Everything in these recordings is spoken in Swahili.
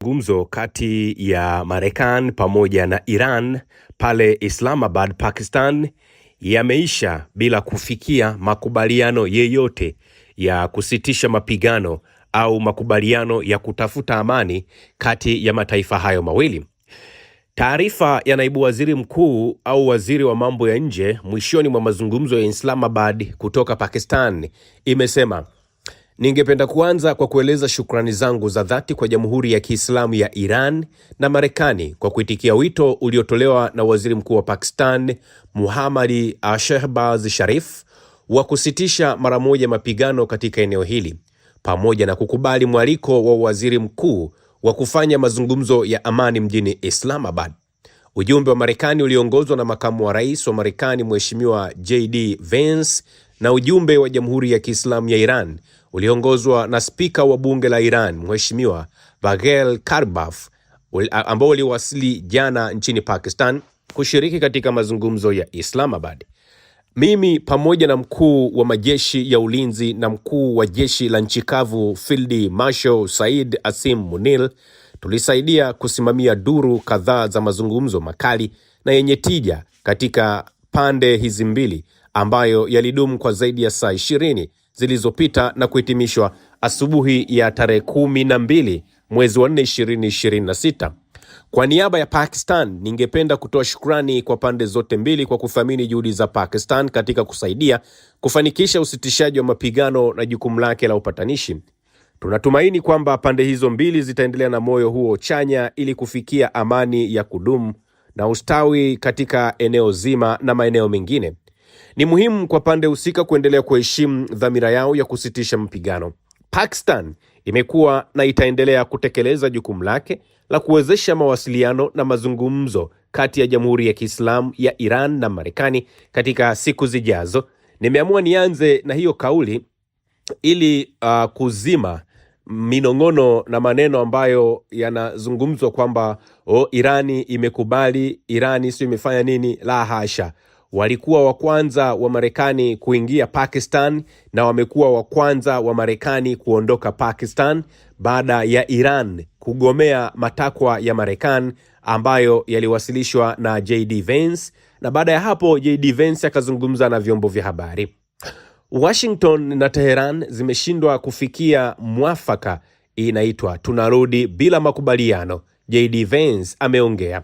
Gumzo kati ya Marekani pamoja na Iran pale Islamabad, Pakistan yameisha bila kufikia makubaliano yeyote ya kusitisha mapigano au makubaliano ya kutafuta amani kati ya mataifa hayo mawili. Taarifa ya naibu waziri mkuu au waziri wa mambo ya nje mwishoni mwa mazungumzo ya Islamabad kutoka Pakistan imesema, ningependa kuanza kwa kueleza shukrani zangu za dhati kwa Jamhuri ya Kiislamu ya Iran na Marekani kwa kuitikia wito uliotolewa na waziri mkuu wa Pakistan Muhammad Shehbaz Sharif wa kusitisha mara moja mapigano katika eneo hili, pamoja na kukubali mwaliko wa waziri mkuu wa kufanya mazungumzo ya amani mjini Islamabad. Ujumbe wa Marekani uliongozwa na makamu wa rais wa Marekani Mheshimiwa J.D. Vance na ujumbe wa Jamhuri ya Kiislamu ya Iran uliongozwa na spika wa bunge la Iran Mheshimiwa Baghel Karbaf, ambao waliwasili jana nchini Pakistan kushiriki katika mazungumzo ya Islamabad. Mimi pamoja na mkuu wa majeshi ya ulinzi na mkuu wa jeshi la nchi kavu Field Marshal Said Asim Munir tulisaidia kusimamia duru kadhaa za mazungumzo makali na yenye tija katika pande hizi mbili, ambayo yalidumu kwa zaidi ya saa 20 zilizopita na kuhitimishwa asubuhi ya tarehe 12 mwezi wa 4 2026. Kwa niaba ya Pakistan, ningependa kutoa shukrani kwa pande zote mbili kwa kuthamini juhudi za Pakistan katika kusaidia kufanikisha usitishaji wa mapigano na jukumu lake la upatanishi. Tunatumaini kwamba pande hizo mbili zitaendelea na moyo huo chanya ili kufikia amani ya kudumu na ustawi katika eneo zima na maeneo mengine. Ni muhimu kwa pande husika kuendelea kuheshimu dhamira yao ya kusitisha mapigano. Pakistan imekuwa na itaendelea kutekeleza jukumu lake la kuwezesha mawasiliano na mazungumzo kati ya Jamhuri ya Kiislamu ya Iran na Marekani katika siku zijazo. Nimeamua nianze na hiyo kauli ili kuzima minong'ono na maneno ambayo yanazungumzwa kwamba Irani imekubali, Irani sio imefanya nini. La hasha. Walikuwa wa kwanza wa Marekani kuingia Pakistan na wamekuwa wa kwanza wa Marekani kuondoka Pakistan baada ya Iran kugomea matakwa ya Marekani ambayo yaliwasilishwa na J.D. Vance, na baada ya hapo J.D. Vance akazungumza na vyombo vya habari. Washington na Teheran zimeshindwa kufikia mwafaka, inaitwa tunarudi bila makubaliano, J.D. Vance ameongea.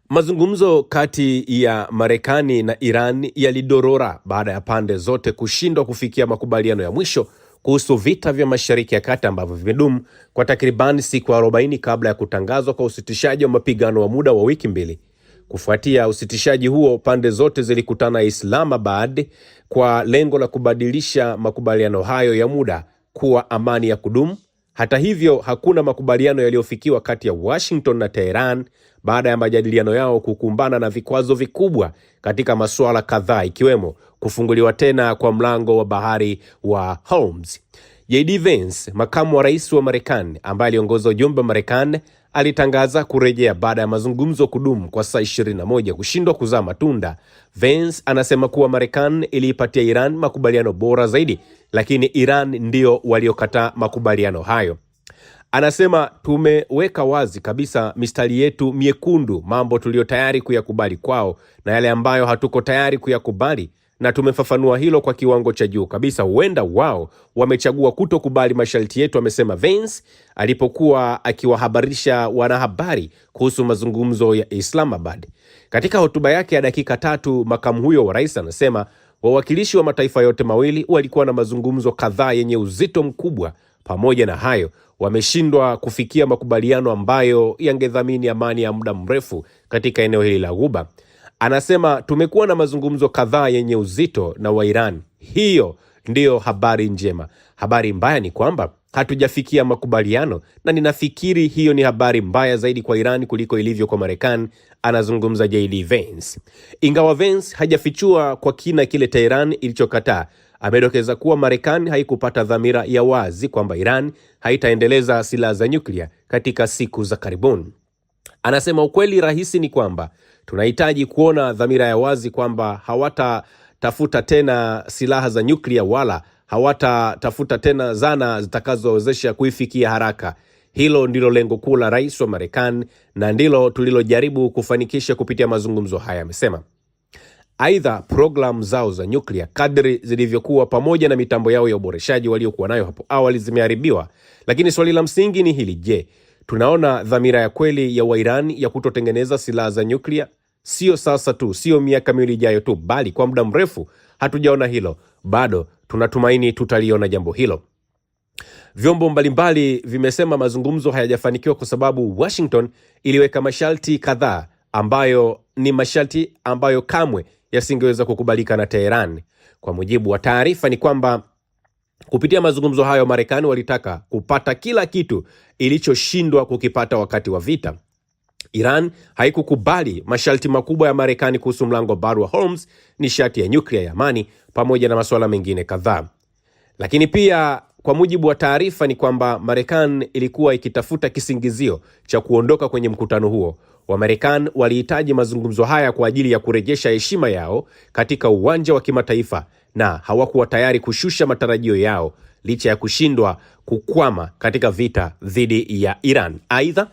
Mazungumzo kati ya Marekani na Iran yalidorora baada ya pande zote kushindwa kufikia makubaliano ya mwisho kuhusu vita vya Mashariki ya Kati ambavyo vimedumu kwa takriban siku 40 kabla ya kutangazwa kwa usitishaji wa mapigano wa muda wa wiki 2. Kufuatia usitishaji huo, pande zote zilikutana Islamabad kwa lengo la kubadilisha makubaliano hayo ya muda kuwa amani ya kudumu. Hata hivyo, hakuna makubaliano yaliyofikiwa kati ya Washington na Tehran baada ya majadiliano yao kukumbana na vikwazo vikubwa katika masuala kadhaa, ikiwemo kufunguliwa tena kwa mlango wa bahari wa Hormuz. J.D. Vance, makamu wa rais wa Marekani ambaye aliongoza ujumbe wa Marekani, alitangaza kurejea baada ya mazungumzo kudumu kwa saa 21 kushindwa kuzaa matunda. Vance anasema kuwa Marekani iliipatia Iran makubaliano bora zaidi, lakini Iran ndio waliokataa makubaliano hayo. Anasema, tumeweka wazi kabisa mistari yetu miekundu, mambo tulio tayari kuyakubali kwao na yale ambayo hatuko tayari kuyakubali, na tumefafanua hilo kwa kiwango cha juu kabisa. Huenda wao wamechagua kutokubali masharti yetu, amesema Vance alipokuwa akiwahabarisha wanahabari kuhusu mazungumzo ya Islamabad. Katika hotuba yake ya dakika 3, makamu huyo wa rais anasema wawakilishi wa mataifa yote mawili walikuwa na mazungumzo kadhaa yenye uzito mkubwa. Pamoja na hayo, wameshindwa kufikia makubaliano ambayo yangedhamini amani ya muda mrefu katika eneo hili la Ghuba. Anasema, tumekuwa na mazungumzo kadhaa yenye uzito na wa Iran. Hiyo ndiyo habari njema. Habari mbaya ni kwamba hatujafikia makubaliano, na ninafikiri hiyo ni habari mbaya zaidi kwa Iran kuliko ilivyo kwa Marekani, anazungumza J.D. Vance. Ingawa Vance hajafichua kwa kina kile Tehran ilichokataa, amedokeza kuwa Marekani haikupata dhamira ya wazi kwamba Iran haitaendeleza silaha za nyuklia katika siku za karibuni. Anasema ukweli rahisi ni kwamba tunahitaji kuona dhamira ya wazi kwamba hawatatafuta tena silaha za nyuklia wala hawatatafuta tena zana zitakazowezesha kuifikia haraka. Hilo ndilo lengo kuu la rais wa Marekani na ndilo tulilojaribu kufanikisha kupitia mazungumzo haya, amesema. Aidha, programu zao za nyuklia kadri zilivyokuwa pamoja na mitambo yao ya uboreshaji waliokuwa nayo hapo awali zimeharibiwa. Lakini swali la msingi ni hili: je, tunaona dhamira ya kweli ya Iran ya kutotengeneza silaha za nyuklia? Sio sasa tu, sio miaka miwili ijayo tu, bali kwa muda mrefu. Hatujaona hilo bado, tunatumaini tutaliona jambo hilo. Vyombo mbalimbali vimesema mazungumzo hayajafanikiwa kwa sababu Washington iliweka masharti kadhaa ambayo ni masharti ambayo kamwe yasingeweza kukubalika na Tehran. Kwa mujibu wa taarifa ni kwamba kupitia mazungumzo hayo Marekani walitaka kupata kila kitu ilichoshindwa kukipata wakati wa vita. Iran haikukubali masharti makubwa ya Marekani kuhusu mlango wa bahari wa Hormuz, nishati ya nyuklia ya amani, pamoja na masuala mengine kadhaa. Lakini pia kwa mujibu wa taarifa ni kwamba Marekani ilikuwa ikitafuta kisingizio cha kuondoka kwenye mkutano huo. Wamarekani walihitaji mazungumzo haya kwa ajili ya kurejesha heshima yao katika uwanja wa kimataifa, na hawakuwa tayari kushusha matarajio yao licha ya kushindwa kukwama katika vita dhidi ya Iran. Aidha,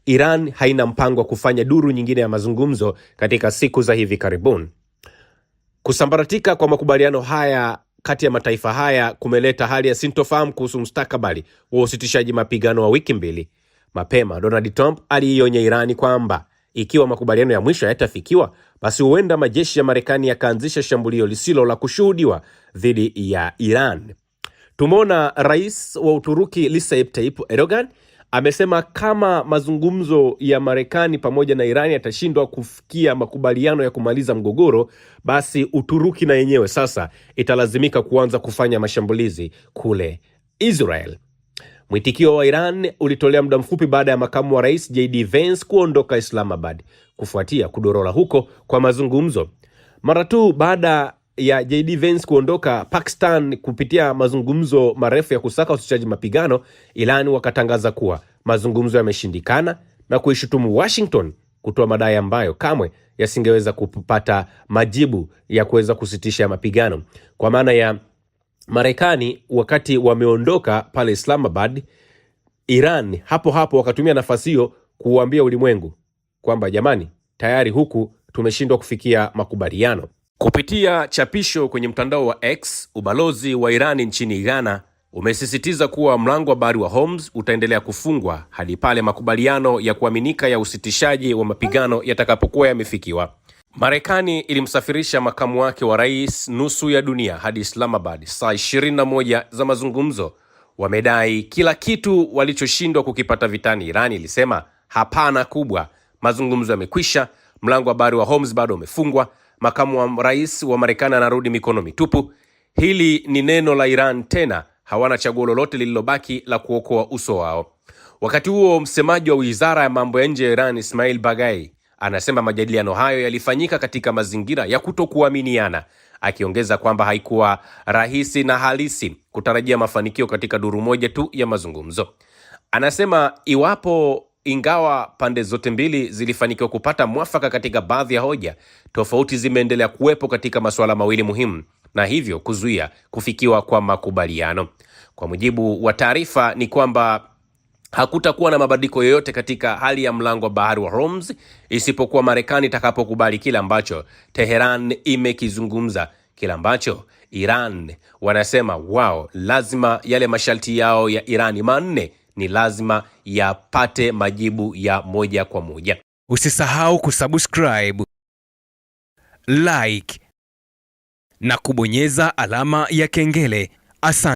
Iran haina mpango wa kufanya duru nyingine ya mazungumzo katika siku za hivi karibuni. Kusambaratika kwa makubaliano haya kati ya mataifa haya kumeleta hali ya sintofahamu kuhusu mustakabali wa usitishaji mapigano wa wiki mbili. Mapema, Donald Trump aliionya Irani kwamba ikiwa makubaliano ya mwisho hayatafikiwa, basi huenda majeshi ya Marekani yakaanzisha shambulio lisilo la kushuhudiwa dhidi ya Iran. Tumeona rais wa Uturuki Recep Tayyip Erdogan amesema kama mazungumzo ya Marekani pamoja na Irani yatashindwa kufikia makubaliano ya kumaliza mgogoro, basi Uturuki na yenyewe sasa italazimika kuanza kufanya mashambulizi kule Israel. Mwitikio wa Iran ulitolea muda mfupi baada ya makamu wa rais JD Vance kuondoka Islamabad kufuatia kudorora huko kwa mazungumzo. Mara tu baada ya JD Vance kuondoka Pakistan kupitia mazungumzo marefu ya kusaka usitishaji mapigano, Iran wakatangaza kuwa mazungumzo yameshindikana na kuishutumu Washington kutoa madai ambayo kamwe yasingeweza kupata majibu ya kuweza kusitisha mapigano. Kwa maana ya Marekani wakati wameondoka pale Islamabad, Iran hapo hapo wakatumia nafasi hiyo kuambia ulimwengu kwamba jamani, tayari huku tumeshindwa kufikia makubaliano. Kupitia chapisho kwenye mtandao wa X, ubalozi wa Irani nchini Ghana umesisitiza kuwa mlango wa bahari wa Hormuz utaendelea kufungwa hadi pale makubaliano ya kuaminika ya usitishaji wa mapigano yatakapokuwa yamefikiwa. Marekani ilimsafirisha makamu wake wa rais nusu ya dunia hadi Islamabad saa 21 za mazungumzo. Wamedai kila kitu walichoshindwa kukipata vitani. Irani ilisema hapana kubwa, mazungumzo yamekwisha, mlango wa bahari wa Hormuz bado umefungwa. Makamu wa rais wa Marekani anarudi mikono mitupu. Hili ni neno la Iran tena, hawana chaguo lolote lililobaki la kuokoa uso wao. Wakati huo, msemaji wa wizara ya mambo ya nje ya Iran Ismail Baghai anasema majadiliano hayo yalifanyika katika mazingira ya kutokuaminiana, akiongeza kwamba haikuwa rahisi na halisi kutarajia mafanikio katika duru moja tu ya mazungumzo. Anasema ingawa pande zote mbili zilifanikiwa kupata mwafaka katika baadhi ya hoja, tofauti zimeendelea kuwepo katika masuala mawili muhimu, na hivyo kuzuia kufikiwa kwa makubaliano. Kwa mujibu wa taarifa ni kwamba hakutakuwa na mabadiliko yoyote katika hali ya mlango wa bahari wa Hormuz isipokuwa Marekani itakapokubali kile ambacho Teheran imekizungumza, kile ambacho Iran wanasema wao lazima yale masharti yao ya Irani manne ni lazima yapate majibu ya moja kwa moja. Usisahau kusubscribe, like na kubonyeza alama ya kengele. Asante.